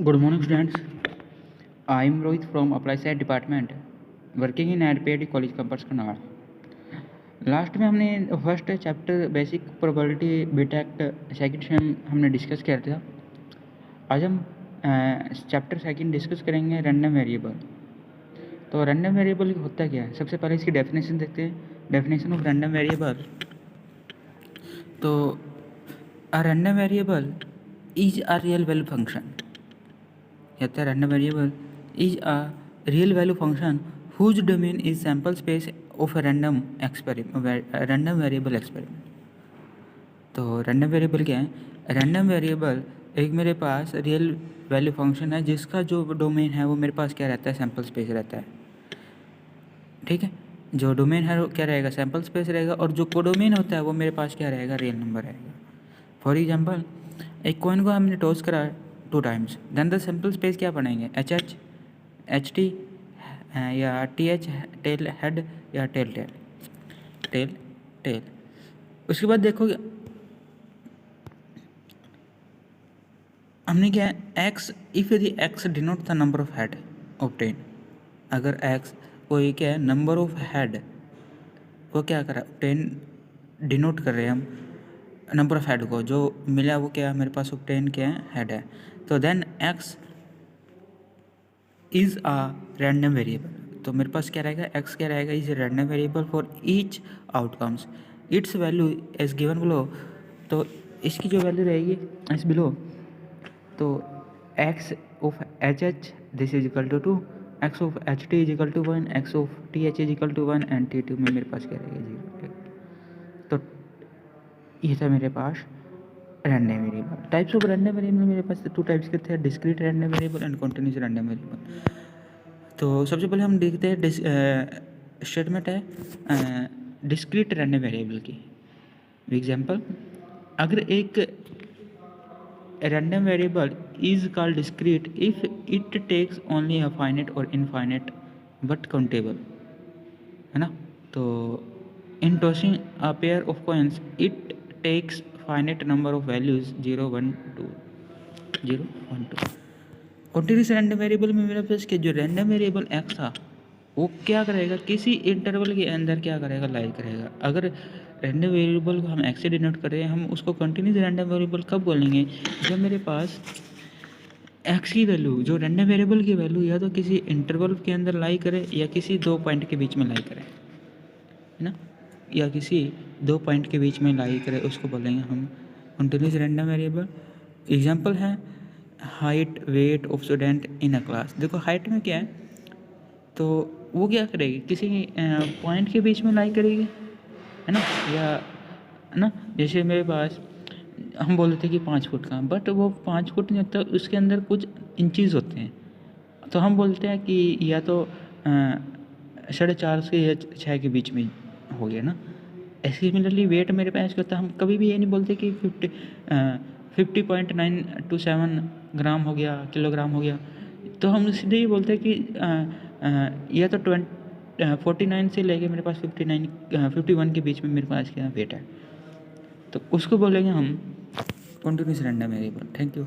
Good morning, students. I am Rohit from Applied Science Department, working in ADPAD College Campus Karnal. Last में हमने first chapter basic probability BTech second से हमने discuss किया था। आज हम चैप्टर सेकंड डिस्कस करेंगे रैंडम वेरिएबल। तो रैंडम वेरिएबल होता क्या है, सबसे पहले इसकी डेफिनेशन देखते हैं। डेफिनेशन ऑफ रैंडम वेरिएबल, तो a random variable is a real value function. कहते हैं random variable is a real value function whose domain is sample space of random variable experiment. तो रैंडम वेरिएबल क्या है? Random variable एक मेरे पास real value function है जिसका जो डोमेन है वो मेरे पास क्या रहता है, सैम्पल स्पेस रहता है। ठीक है, जो डोमेन है वो क्या रहेगा, सैम्पल स्पेस रहेगा, और जो कोडोमेन होता है वो मेरे पास क्या रहेगा, रियल नंबर रहेगा। फॉर एग्जाम्पल, एक कॉइन को हमने टॉस करा 2 times, then the sample space क्या बनेंगे, एच टी या टी एच टेल हेड या टेल टेल टेल टेल। उसके बाद देखोगे हमने क्या है, एक्स इफ यदि X denote the number of head obtain. अगर एक्स कोई क्या है, नंबर ऑफ हेड को क्या करा, ऑब्टेन डिनोट कर रहे हैं हम नंबर ऑफ हेड को, जो मिला वो क्या है मेरे पास, ऑब्टेन क्या है, हेड है। तो then X is a random variable. तो मेरे पास क्या रहेगा, एक्स क्या रहेगा, is random variable for each outcomes, its value as given below. तो इसकी जो वैल्यू रहेगी एज बिलो, तो X of H H this is equal to 2, X of H T is equal to 1, X of T H is equal to 1 and T two में मेरे पास क्या रहेगा, 0। तो ये था मेरे पास random variable. Types of random variable मेरे पास 2 टाइप्स के थे, discrete random variable and continuous random variable. तो सबसे पहले हम देखते हैं स्टेटमेंट है डिस्क्रीट रैंडम वेरिएबल की। एग्जांपल, अगर एक random variable is called discrete if it takes only a finite और इनफाइनाइट बट काउंटेबल, है ना। तो in tossing a pair of coins it takes finite number of values 0 1 2 0 1 2। Continuous random variable में मेरे पास के जो रैंडम वेरिएबल एक्स था वो क्या करेगा, किसी इंटरवल के अंदर क्या करेगा, लाई करेगा। अगर रैंडम वेरिएबल को हम एक्स से डिनोट कर रहे हैं, हम उसको कंटीन्यूअस रैंडम वेरिएबल कब बोलेंगे, जब मेरे पास एक्स की वैल्यू, जो रैंडम वेरिएबल की वैल्यू या तो किसी इंटरवल के अंदर लाई करे या किसी 2 पॉइंट के बीच में लाई करे, है ना, या किसी 2 पॉइंट के बीच में लाई करे, उसको बोलेंगे हम कंटीन्यूअस रैंडम वेरिएबल। एग्जांपल है height weight of student in a class. देखो हाइट में क्या है, तो वो क्या करेगी, किसी पॉइंट के बीच में लाई करेगी, है ना, या है ना। जैसे मेरे पास हम बोलते थे कि 5 फुट का, बट वो 5 फुट नहीं होता, उसके अंदर कुछ इंचज़ होते हैं, तो हम बोलते हैं कि या तो 4.5 से या 6 के बीच में हो गया ना। ऐसे सिमिलरली वेट मेरे पास क्या होता है, हम कभी भी ये नहीं बोलते कि 50.927 ग्राम हो गया, किलोग्राम हो गया, तो हम सीधे ही बोलते हैं कि या तो 49 से लेके मेरे पास 51 के बीच में मेरे पास क्या वेट है, तो उसको बोलेंगे हम continuous random variable. Thank you.